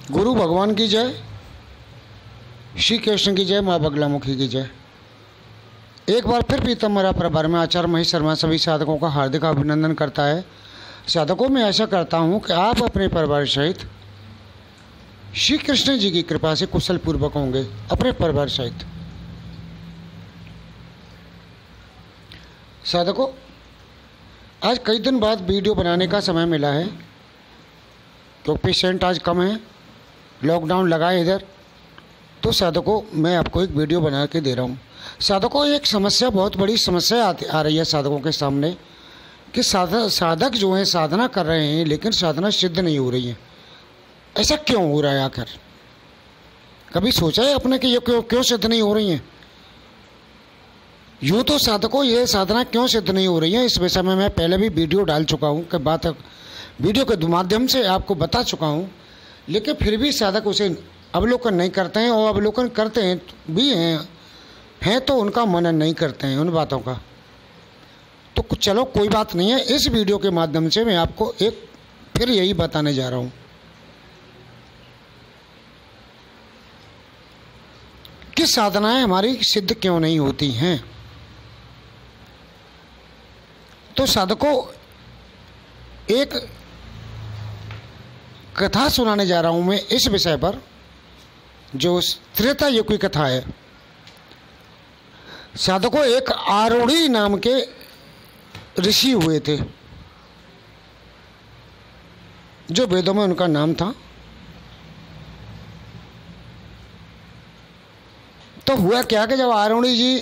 गुरु भगवान की जय, श्री कृष्ण की जय, माँ बगलामुखी की जय। एक बार फिर पीताम्बरा परिवार में आचार्य महेश शर्मा सभी साधकों का हार्दिक अभिनंदन करता है। साधकों में आशा करता हूँ कि आप अपने परिवार सहित श्री कृष्ण जी की कृपा से कुशल पूर्वक होंगे, अपने परिवार सहित। साधकों, आज कई दिन बाद वीडियो बनाने का समय मिला है, तो पेशेंट आज कम है, लॉकडाउन लगा है इधर, तो साधकों मैं आपको एक वीडियो बना के दे रहा हूँ। साधकों, एक समस्या, बहुत बड़ी समस्या आ रही है साधकों के सामने कि साधक जो हैं साधना कर रहे हैं लेकिन साधना सिद्ध नहीं हो रही है। ऐसा क्यों हो रहा है आखिर? कभी सोचा है आपने कि ये क्यों सिद्ध नहीं हो रही हैं? यूँ तो साधकों ये साधना क्यों सिद्ध नहीं हो रही है, इस विषय में मैं पहले भी वीडियो डाल चुका हूँ कि बात वीडियो के माध्यम से आपको बता चुका हूँ, लेकिन फिर भी साधक उसे अवलोकन नहीं करते हैं, और अवलोकन करते हैं भी हैं तो उनका मनन नहीं करते हैं उन बातों का। तो चलो कोई बात नहीं है, इस वीडियो के माध्यम से मैं आपको एक फिर यही बताने जा रहा हूँ कि साधनाएं हमारी सिद्ध क्यों नहीं होती हैं। तो साधकों, एक कथा सुनाने जा रहा हूं मैं इस विषय पर, जो त्रेता युग की कथा है। साधकों, एक आरूढ़ी नाम के ऋषि हुए थे, जो वेदों में उनका नाम था। तो हुआ क्या कि जब आरूढ़ी जी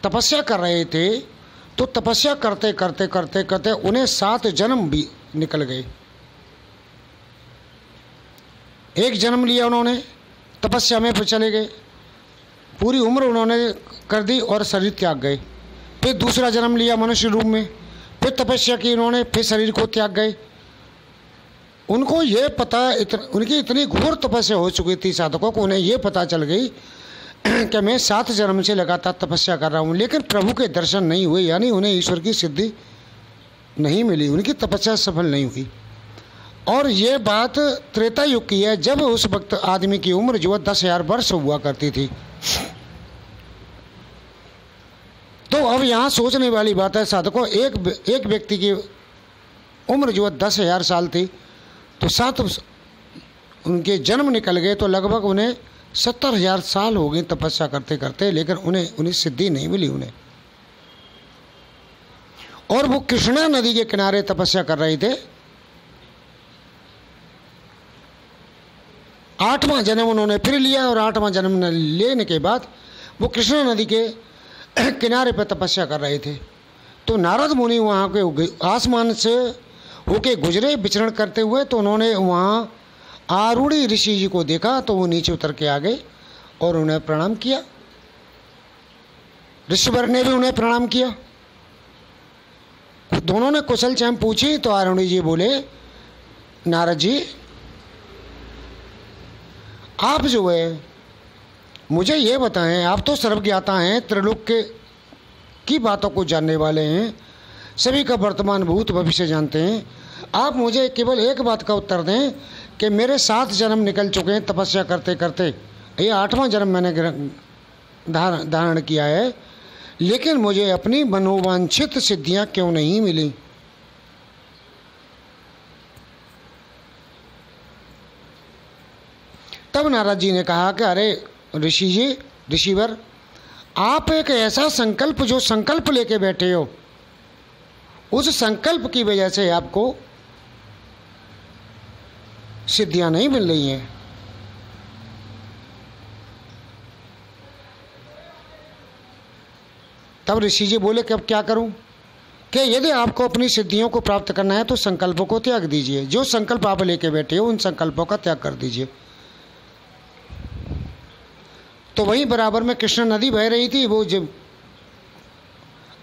तपस्या कर रहे थे, तो तपस्या करते करते करते करते उन्हें 7 जन्म भी निकल गए। एक जन्म लिया उन्होंने, तपस्या में चले गए, पूरी उम्र उन्होंने कर दी और शरीर त्याग गए। फिर दूसरा जन्म लिया मनुष्य रूप में, फिर तपस्या की उन्होंने, फिर शरीर को त्याग गए। उनको ये पता, उनकी इतनी घोर तपस्या हो चुकी थी साधकों को, उन्हें ये पता चल गई कि मैं 7 जन्म से लगातार तपस्या कर रहा हूँ, लेकिन प्रभु के दर्शन नहीं हुए, यानी उन्हें ईश्वर की सिद्धि नहीं मिली, उनकी तपस्या सफल नहीं हुई। और ये बात त्रेता युग की है, जब उस वक्त आदमी की उम्र जो 10,000 वर्ष हुआ करती थी। तो अब यहाँ सोचने वाली बात है साधकों, एक व्यक्ति की उम्र जो 10,000 साल थी, तो 7 उनके जन्म निकल गए, तो लगभग उन्हें 70,000 साल हो गए तपस्या करते करते, लेकिन उन्हें सिद्धि नहीं मिली उन्हें। और वो कृष्णा नदी के किनारे तपस्या कर रहे थे। 8वां जन्म उन्होंने फिर लिया, और 8वां जन्म लेने के बाद वो कृष्णा नदी के किनारे पर तपस्या कर रहे थे। तो नारद मुनि वहाँ के आसमान से होके गुजरे विचरण करते हुए, तो उन्होंने वहाँ आरूढ़ी ऋषि जी को देखा, तो वो नीचे उतर के आ गए और उन्हें प्रणाम किया। ऋषिवर ने भी उन्हें प्रणाम किया। दोनों ने कुशल चैम पूछी, तो आरूढ़ी जी बोले, नारद जी आप जो है मुझे ये बताएं, आप तो सर्वज्ञाता हैं, त्रिलोक की बातों को जानने वाले हैं, सभी का वर्तमान भूत भविष्य जानते हैं। आप मुझे केवल एक बात का उत्तर दें कि मेरे 7 जन्म निकल चुके हैं तपस्या करते करते, ये 8वां जन्म मैंने धारण किया है, लेकिन मुझे अपनी मनोवांछित सिद्धियां क्यों नहीं मिली। तब नारद जी ने कहा कि अरे ऋषि जी, ऋषिवर, आप एक ऐसा संकल्प, जो संकल्प लेके बैठे हो, उस संकल्प की वजह से आपको सिद्धियां नहीं मिल रही हैं। तब ऋषि जी बोले कि अब क्या करूं? कि यदि आपको अपनी सिद्धियों को प्राप्त करना है तो संकल्पों को त्याग दीजिए, जो संकल्प आप लेके बैठे हो उन संकल्पों का त्याग कर दीजिए। तो वहीं बराबर में कृष्ण नदी बह रही थी। वो जब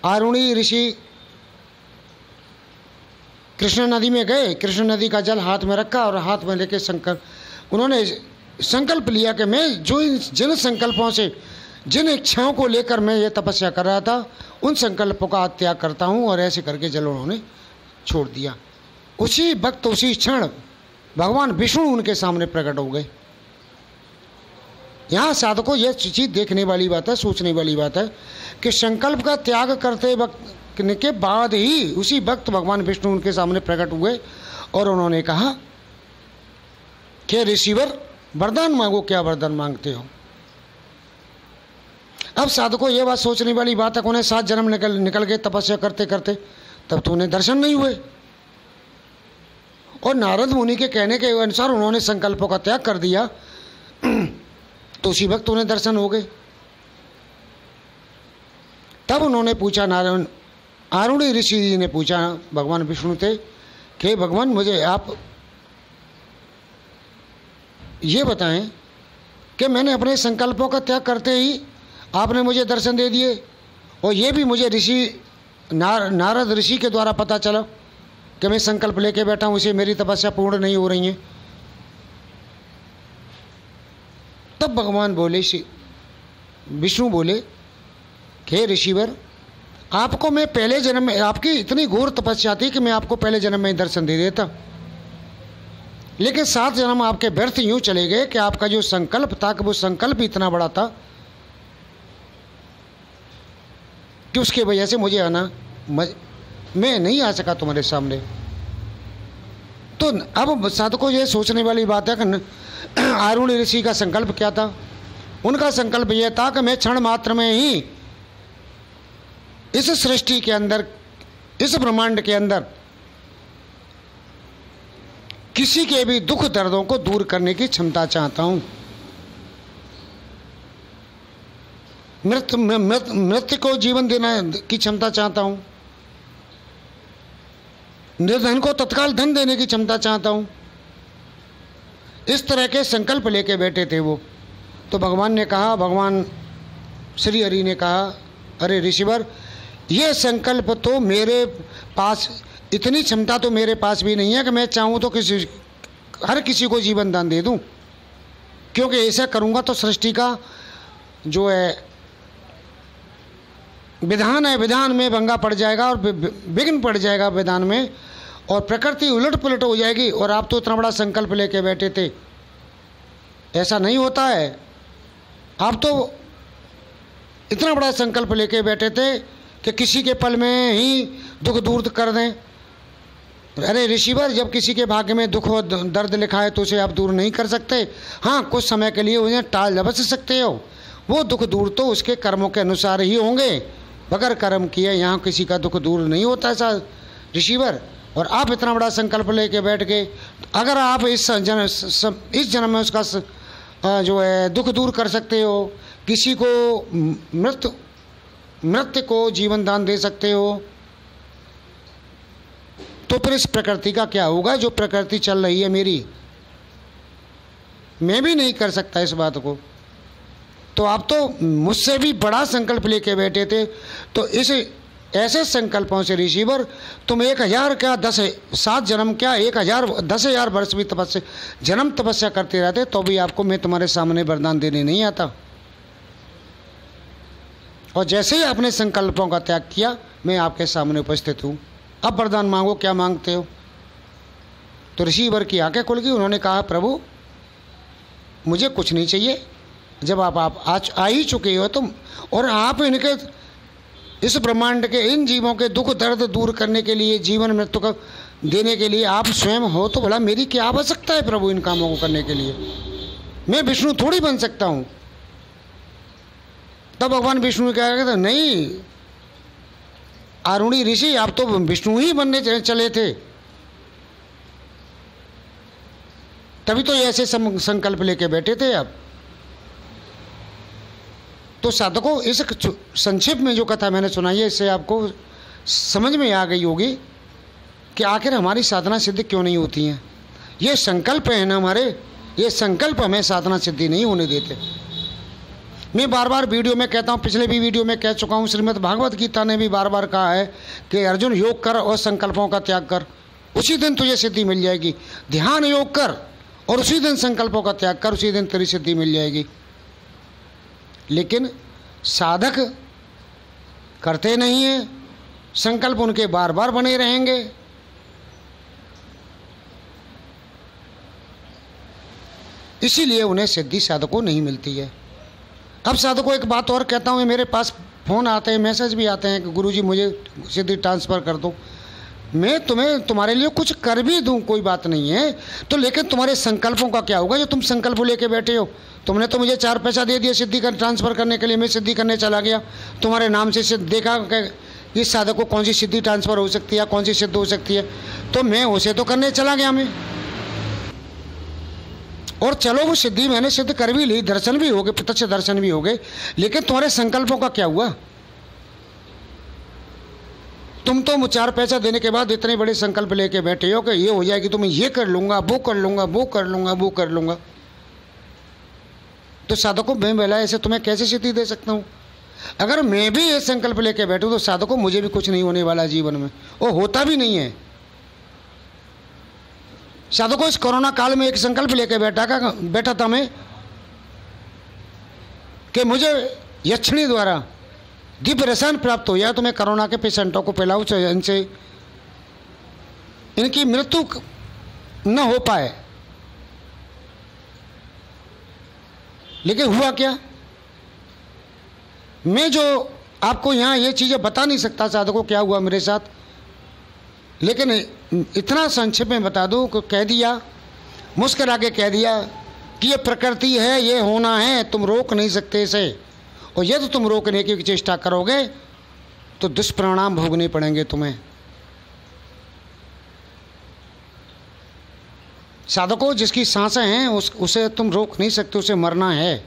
आरूढ़ी ऋषि कृष्ण नदी में गए, कृष्ण नदी का जल हाथ में रखा और हाथ में लेके उन्होंने संकल्प लिया कि मैं जिन संकल्पों से, जिन इच्छाओं को लेकर मैं ये तपस्या कर रहा था, उन संकल्पों का त्याग करता हूँ। और ऐसे करके जल उन्होंने छोड़ दिया। उसी वक्त, उसी क्षण भगवान विष्णु उनके सामने प्रकट हो गए। यहाँ साधकों यह चीज़ देखने वाली बात है, सोचने वाली बात है कि संकल्प का त्याग करते वक्त के बाद ही उसी वक्त भगवान विष्णु उनके सामने प्रकट हुए और उन्होंने कहा कि ऋषिवर वरदान मांगो, क्या वरदान मांगते हो। अब साधकों ये बात सोचने वाली बात है, उन्हें 7 जन्म निकल गए तपस्या करते करते, तब तो उन्हें दर्शन नहीं हुए। और नारद मुनि के कहने के अनुसार उन्होंने संकल्पों का त्याग कर दिया तो उसी वक्त उन्हें दर्शन हो गए। तब उन्होंने पूछा, नारायण आरुणी ऋषि जी ने पूछा भगवान विष्णु से कि भगवान मुझे आप ये बताएं कि मैंने अपने संकल्पों का त्याग करते ही आपने मुझे दर्शन दे दिए, और ये भी मुझे नारद ऋषि के द्वारा पता चला कि मैं संकल्प लेके बैठा हूँ, इसे मेरी तपस्या पूर्ण नहीं हो रही है। तब भगवान बोले, विष्णु बोले कि ऋषिवर आपको मैं पहले जन्म में, आपकी इतनी घोर तपस्या थी कि मैं आपको पहले जन्म में दर्शन दे देता, लेकिन 7 जन्म आपके व्यर्थ यूं चले गए कि आपका जो संकल्प था कि वो संकल्प इतना बड़ा था कि उसकी वजह से मुझे आना, मैं नहीं आ सका तुम्हारे सामने। तो अब साधकों ये सोचने वाली बात है कि आरुणी ऋषि का संकल्प क्या था। उनका संकल्प यह था कि मैं क्षण मात्र में ही इस सृष्टि के अंदर, इस ब्रह्मांड के अंदर किसी के भी दुख दर्दों को दूर करने की क्षमता चाहता हूं। मृत्यु को जीवन देना की क्षमता चाहता हूं, निर्धन को तत्काल धन देने की क्षमता चाहता हूं। इस तरह के संकल्प लेके बैठे थे वो। तो भगवान ने कहा, भगवान श्री हरि ने कहा, अरे ऋषिवर ये संकल्प तो मेरे पास, इतनी क्षमता तो मेरे पास भी नहीं है कि मैं चाहूँ तो हर किसी को जीवन दान दे दूँ, क्योंकि ऐसा करूँगा तो सृष्टि का जो है विधान है, विधान में भंगा पड़ जाएगा और विघ्न पड़ जाएगा विधान में, और प्रकृति उलट पुलट हो जाएगी। और आप तो इतना बड़ा संकल्प लेके बैठे थे, ऐसा नहीं होता है। आप तो इतना बड़ा संकल्प लेके बैठे थे कि किसी के पल में ही दुख दूर कर दें। अरे ऋषिवर, जब किसी के भाग्य में दुख और दर्द लिखा है तो उसे आप दूर नहीं कर सकते। हाँ, कुछ समय के लिए उन्हें टाल बच सकते हो, वो दुख दूर तो उसके कर्मों के अनुसार ही होंगे, बगैर कर्म किए यहाँ किसी का दुख दूर नहीं होता ऐसा ऋषिवर। और आप इतना बड़ा संकल्प लेके बैठ के, अगर आप इस जन्म में उसका जो है दुख दूर कर सकते हो, किसी को मृत्यु को जीवन दान दे सकते हो, तो फिर इस प्रकृति का क्या होगा। जो प्रकृति चल रही है मेरी, मैं भी नहीं कर सकता इस बात को। तो आप तो मुझसे भी बड़ा संकल्प लेके बैठे थे। तो इस ऐसे संकल्पों से ऋषिवर तुम 1000 क्या 7 जन्म क्या 10,000 वर्ष भी तपस्या करते रहते तो भी आपको मैं तुम्हारे सामने वरदान देने नहीं आता। और जैसे ही आपने संकल्पों का त्याग किया, मैं आपके सामने उपस्थित हूँ। अब वरदान मांगो, क्या मांगते हो। तो ऋषिवर की आंखें खुल गई। उन्होंने कहा, प्रभु मुझे कुछ नहीं चाहिए, जब आप आज आ ही चुके हो तुम, और आप इनके इस ब्रह्मांड के इन जीवों के दुख दर्द दूर करने के लिए, जीवन मृत्यु का देने के लिए आप स्वयं हो, तो भला मेरी क्या आवश्यकता है प्रभु इन कामों को करने के लिए। मैं विष्णु थोड़ी बन सकता हूँ। तब भगवान विष्णु ने क्या कहते, नहीं आरुणी ऋषि, आप तो विष्णु ही बनने चले थे, तभी तो ऐसे संकल्प लेके बैठे थे आप। तो साधकों, इस संक्षेप में जो कथा मैंने सुनाई है, इससे आपको समझ में आ गई होगी कि आखिर हमारी साधना सिद्धि क्यों नहीं होती हैं। ये संकल्प है ना हमारे, ये संकल्प हमें साधना सिद्धि नहीं होने देते। मैं बार बार वीडियो में कहता हूँ, पिछले भी वीडियो में कह चुका हूँ, श्रीमद् भागवत गीता ने भी बार बार कहा है कि अर्जुन योग कर और संकल्पों का त्याग कर, उसी दिन तुझे सिद्धि मिल जाएगी। ध्यान योग कर और उसी दिन संकल्पों का त्याग कर, उसी दिन तेरी सिद्धि मिल जाएगी। लेकिन साधक करते नहीं हैं, संकल्प उनके बार बार बने रहेंगे। इसीलिए उन्हें सिद्धि साधकों को नहीं मिलती है। अब साधकों को एक बात और कहता हूँ, मेरे पास फ़ोन आते हैं, मैसेज भी आते हैं कि गुरुजी मुझे सिद्धि ट्रांसफ़र कर दो। मैं तुम्हारे लिए कुछ कर भी दूं, कोई बात नहीं है, तो लेकिन तुम्हारे संकल्पों का क्या होगा जो तुम संकल्प लेके बैठे हो। तुमने तो मुझे 4 पैसा दे दिया सिद्धि का ट्रांसफ़र करने के लिए, मैं सिद्धि करने चला गया, तुम्हारे नाम से देखा कि इस साधक को कौन सी सिद्धि ट्रांसफ़र हो सकती है, कौन सी सिद्ध हो सकती है, तो मैं उसे तो करने चला गया मैं। और चलो वो सिद्धि मैंने सिद्ध कर भी ली, दर्शन भी हो गए, प्रत्यक्ष दर्शन भी हो गए, लेकिन तुम्हारे संकल्पों का क्या हुआ। तुम तो 4 पैसा देने के बाद इतने बड़े संकल्प लेके बैठे हो कि ये हो जाएगी तो मैं ये कर लूँगा, वो कर लूँगा, वो कर लूँगा, वो कर लूँगा। तो साधकों मैं बोला ऐसे तुम्हें कैसे सिद्धि दे सकता हूँ। अगर मैं भी ये संकल्प लेके बैठूँ तो साधकों मुझे भी कुछ नहीं होने वाला जीवन में, वो होता भी नहीं है। साधकों इस कोरोना काल में एक संकल्प लेके बैठा था मैं कि मुझे यक्षिणी द्वारा दिव्य रसायन प्राप्त हो जाए तो मैं कोरोना के पेशेंटों को पिलाऊं, इनसे इनकी मृत्यु न हो पाए। लेकिन हुआ क्या, मैं जो आपको यहाँ ये चीज़ें बता नहीं सकता साधकों क्या हुआ मेरे साथ, लेकिन इतना संक्षेप में बता दूं कि कह दिया, मुस्कुरा के कह दिया कि ये प्रकृति है, ये होना है, तुम रोक नहीं सकते इसे, और यदि तुम रोकने की चेष्टा करोगे तो दुष्परिणाम भोगने पड़ेंगे तुम्हें। साधकों जिसकी सांसें हैं उसे तुम रोक नहीं सकते, उसे मरना है।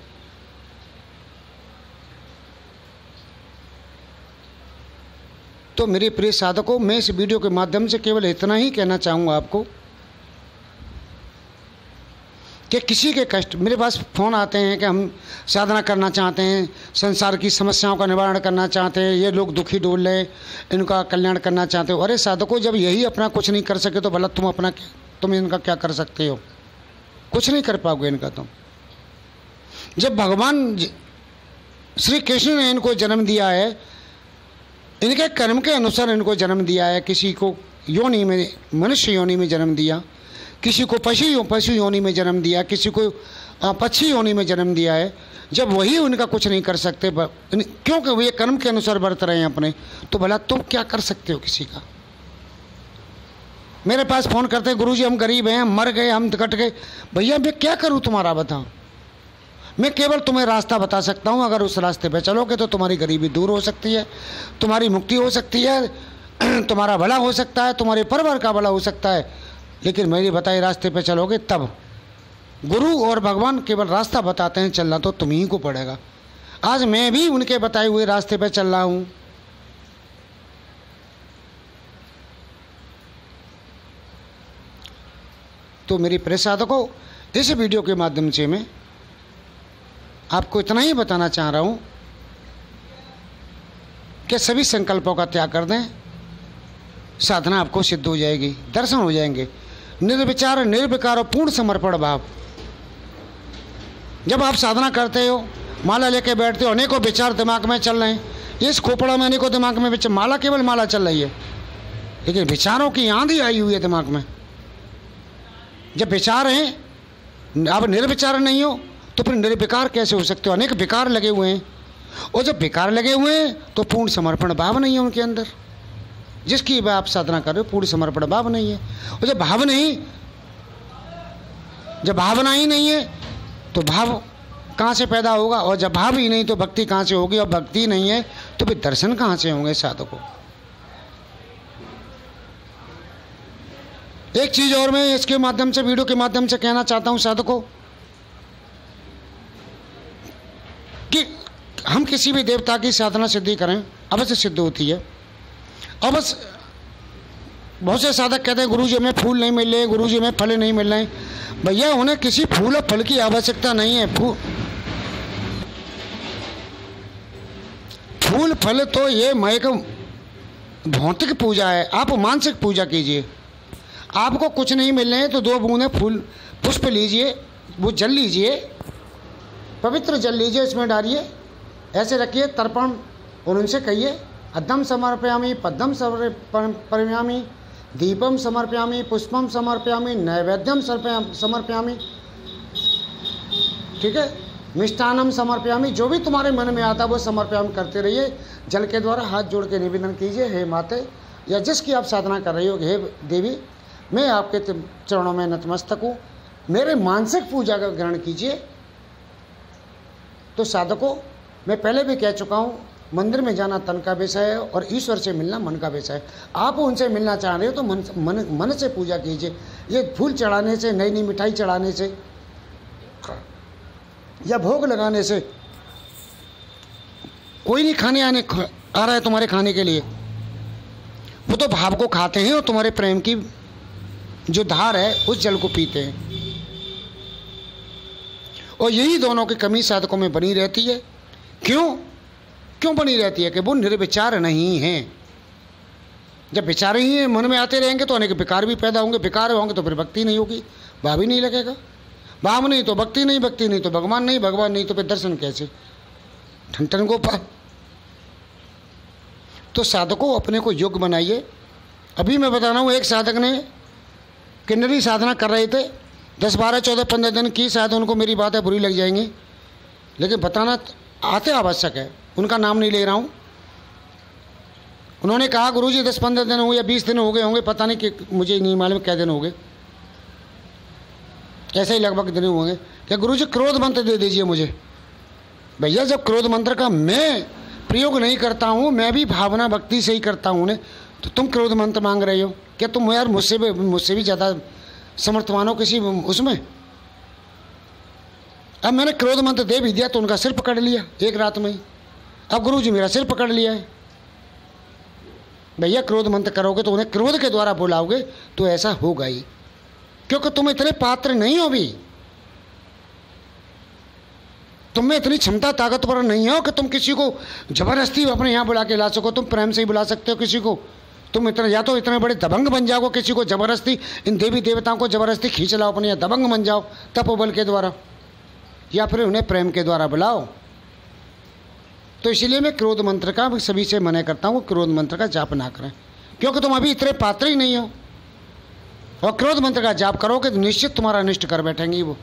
तो मेरे प्रिय साधकों, मैं इस वीडियो के माध्यम से केवल इतना ही कहना चाहूँगा आपको कि किसी के कष्ट, मेरे पास फ़ोन आते हैं कि हम साधना करना चाहते हैं, संसार की समस्याओं का निवारण करना चाहते हैं, ये लोग दुखी डोल रहे, इनका कल्याण करना चाहते हो। अरे साधकों जब यही अपना कुछ नहीं कर सके तो भला तुम इनका क्या कर सकते हो, कुछ नहीं कर पाओगे इनका तुम। जब भगवान श्री कृष्ण ने इनको जन्म दिया है, इनके कर्म के अनुसार इनको जन्म दिया है, किसी को योनि में मनुष्य योनि में जन्म दिया, किसी को पशु योनि में जन्म दिया, किसी को पक्षी योनि में जन्म दिया है। जब वही उनका कुछ नहीं कर सकते क्योंकि वे कर्म के अनुसार बरत रहे हैं अपने, तो भला तुम क्या कर सकते हो किसी का। मेरे पास फ़ोन करते हैं, गुरुजी हम गरीब हैं, हम मर गए, हम कट गए। भैया मैं क्या करूं तुम्हारा, बताओ। मैं केवल तुम्हें रास्ता बता सकता हूं, अगर उस रास्ते पे चलोगे तो तुम्हारी गरीबी दूर हो सकती है, तुम्हारी मुक्ति हो सकती है, तुम्हारा भला हो सकता है, तुम्हारे परिवार का भला हो सकता है। लेकिन मेरे बताए रास्ते पे चलोगे तब। गुरु और भगवान केवल रास्ता बताते हैं, चलना तो तुम ही को पड़ेगा। आज मैं भी उनके बताए हुए रास्ते पे चल रहा हूं। तो मेरी प्रिय साधकों, इस वीडियो के माध्यम से मैं आपको इतना ही बताना चाह रहा हूं कि सभी संकल्पों का त्याग कर दें, साधना आपको सिद्ध हो जाएगी, दर्शन हो जाएंगे। निर्विचार निर्विकार और पूर्ण समर्पण भाव। जब आप साधना करते हो, माला लेके बैठते हो, अनेकों विचार दिमाग में चल रहे हैं, इस खोपड़ा में अनेकों दिमाग में विचार, माला केवल माला चल रही है, लेकिन विचारों की आंधी आई हुई है दिमाग में। जब विचार हैं, आप निर्विचार नहीं हो तो फिर निर्विकार कैसे हो सकते हो। अनेक विकार लगे हुए हैं, और जब विकार लगे हुए हैं तो पूर्ण समर्पण भाव नहीं है उनके अंदर। जिसकी आप साधना कर रहे हो पूर्ण समर्पण भाव नहीं है। और जब भावना ही नहीं है तो भाव कहाँ से पैदा होगा, और जब भाव ही नहीं तो भक्ति कहाँ से होगी, और भक्ति नहीं है तो फिर दर्शन कहाँ से होंगे साधकों। एक चीज और मैं इसके माध्यम से, वीडियो के माध्यम से कहना चाहता हूं साधकों कि हम किसी भी देवता की साधना सिद्धि करें, अवश्य सिद्ध होती है। अवश्य बहुत से साधक कहते हैं गुरुजी हमें फूल नहीं मिल रहे, गुरुजी हमें फल नहीं मिल रहे। भैया उन्हें किसी फूल और फल की आवश्यकता नहीं है। फूल फल तो ये एक भौतिक पूजा है, आप मानसिक पूजा कीजिए। आपको कुछ नहीं मिल रहे हैं तो 2 बूंदें फूल पुष्प लीजिए, वो जल लीजिए, पवित्र जल लीजिए, इसमें डालिए, ऐसे रखिए तर्पण, और उनसे कहिए अद्दम समर्पयामि, पद्मम समर्पयामि, दीपम समर्पयामि, पुष्पम समर्पयामि, नैवेद्यम समर्पयामि। ठीक है। मिष्टान्नम समर्पयामि, जो भी तुम्हारे मन में आता वो समर्पयामि करते रहिए। जल के द्वारा हाथ जोड़ के निवेदन कीजिए, हे माते या जिसकी आप साधना कर रही हो, हे देवी मैं आपके चरणों में नतमस्तक हूँ, मेरे मानसिक पूजा का ग्रहण कीजिए। तो साधकों, मैं पहले भी कह चुका हूँ, मंदिर में जाना तन का विषय है और ईश्वर से मिलना मन का विषय है। आप उनसे मिलना चाह रहे हो तो मन से पूजा कीजिए। ये फूल चढ़ाने से, नई नई मिठाई चढ़ाने से या भोग लगाने से कोई नहीं खाने आ रहा है तुम्हारे खाने के लिए। वो तो भाव को खाते हैं और तुम्हारे प्रेम की जो धार है उस जल को पीते हैं। और यही दोनों की कमी साधकों में बनी रहती है। क्यों बनी रहती है? कि वो निर्विचार नहीं हैं। जब विचार ही है मन में आते रहेंगे तो अनेक विकार भी पैदा होंगे। विकार होंगे तो फिर भक्ति नहीं होगी, भाव ही नहीं लगेगा। भाव नहीं तो भक्ति नहीं, भक्ति नहीं तो भगवान नहीं, भगवान नहीं तो फिर दर्शन कैसे? ठन गोपाल। तो साधकों अपने को योग्य बनाइए। अभी मैं बता रहा हूँ, एक साधक ने किन्नरी साधना कर रहे थे, 10, 12, 14, 15 दिन की। शायद उनको मेरी बातें बुरी लग जाएंगी, लेकिन बताना आते आवश्यक है। उनका नाम नहीं ले रहा हूँ। उन्होंने कहा, गुरुजी 10-15 दिन हो या 20 दिन हो गए होंगे, पता नहीं कि मुझे नहीं मालूम क्या दिन हो गए, ऐसे ही लगभग दिन होंगे। क्या गुरुजी क्रोध मंत्र दे दीजिए मुझे। भैया जब क्रोध मंत्र का मैं प्रयोग नहीं करता हूँ, मैं भी भावना भक्ति से ही करता हूँ उन्हें, तो तुम क्रोध मंत्र मांग रहे हो? क्या तुम यार मुझसे भी ज़्यादा समर्थवान हो किसी उसमें? अब मैंने क्रोध मंत्र दे भी दिया तो उनका सिर पकड़ लिया एक रात में ही। अब गुरुजी मेरा सिर पकड़ लिया है। भैया क्रोध मंत्र करोगे तो उन्हें क्रोध के द्वारा बुलाओगे तो ऐसा होगा ही, क्योंकि तुम इतने पात्र नहीं हो। भी तुम में इतनी क्षमता ताकतवर नहीं हो कि तुम किसी को जबरदस्ती अपने यहाँ बुला के ला सको। तुम प्रेम से ही बुला सकते हो किसी को। तुम इतना या तो इतने बड़े दबंग बन जाओ, किसी को जबरदस्ती, इन देवी देवताओं को जबरदस्ती खींच लाओ अपने यहाँ, दबंग बन जाओ तपोबल के द्वारा, या फिर उन्हें प्रेम के द्वारा बुलाओ। तो इसीलिए मैं क्रोध मंत्र का सभी से मना करता हूँ, क्रोध मंत्र का जाप ना करें, क्योंकि तुम अभी इतने पात्र ही नहीं हो। और क्रोध मंत्र का जाप करोगे तो निश्चित तुम्हारा अनिष्ट कर बैठेंगी वो।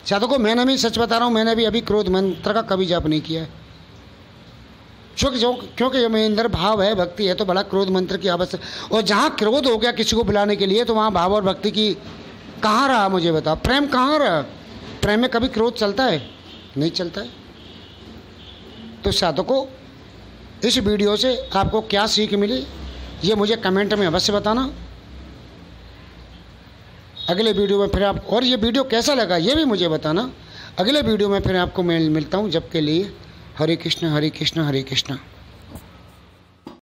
साधकों, मैंने भी सच बता रहा हूँ, मैंने भी अभी क्रोध मंत्र का कभी जाप नहीं किया है, क्योंकि मेरे अंदर भाव है, भक्ति है, तो बड़ा क्रोध मंत्र की आवश्यक। और जहाँ क्रोध हो गया किसी को बुलाने के लिए, तो वहाँ भाव और भक्ति की कहाँ रहा? मुझे बताओ, प्रेम कहाँ रहा? प्रेम में कभी क्रोध चलता है? नहीं चलता है। तो साधकों, इस वीडियो से आपको क्या सीख मिली ये मुझे कमेंट में अवश्य बताना। अगले वीडियो में फिर आप, और ये वीडियो कैसा लगा ये भी मुझे बताना। अगले वीडियो में फिर आपको मैं मिलता हूँ। जब के लिए हरे कृष्ण हरे कृष्ण हरे कृष्ण।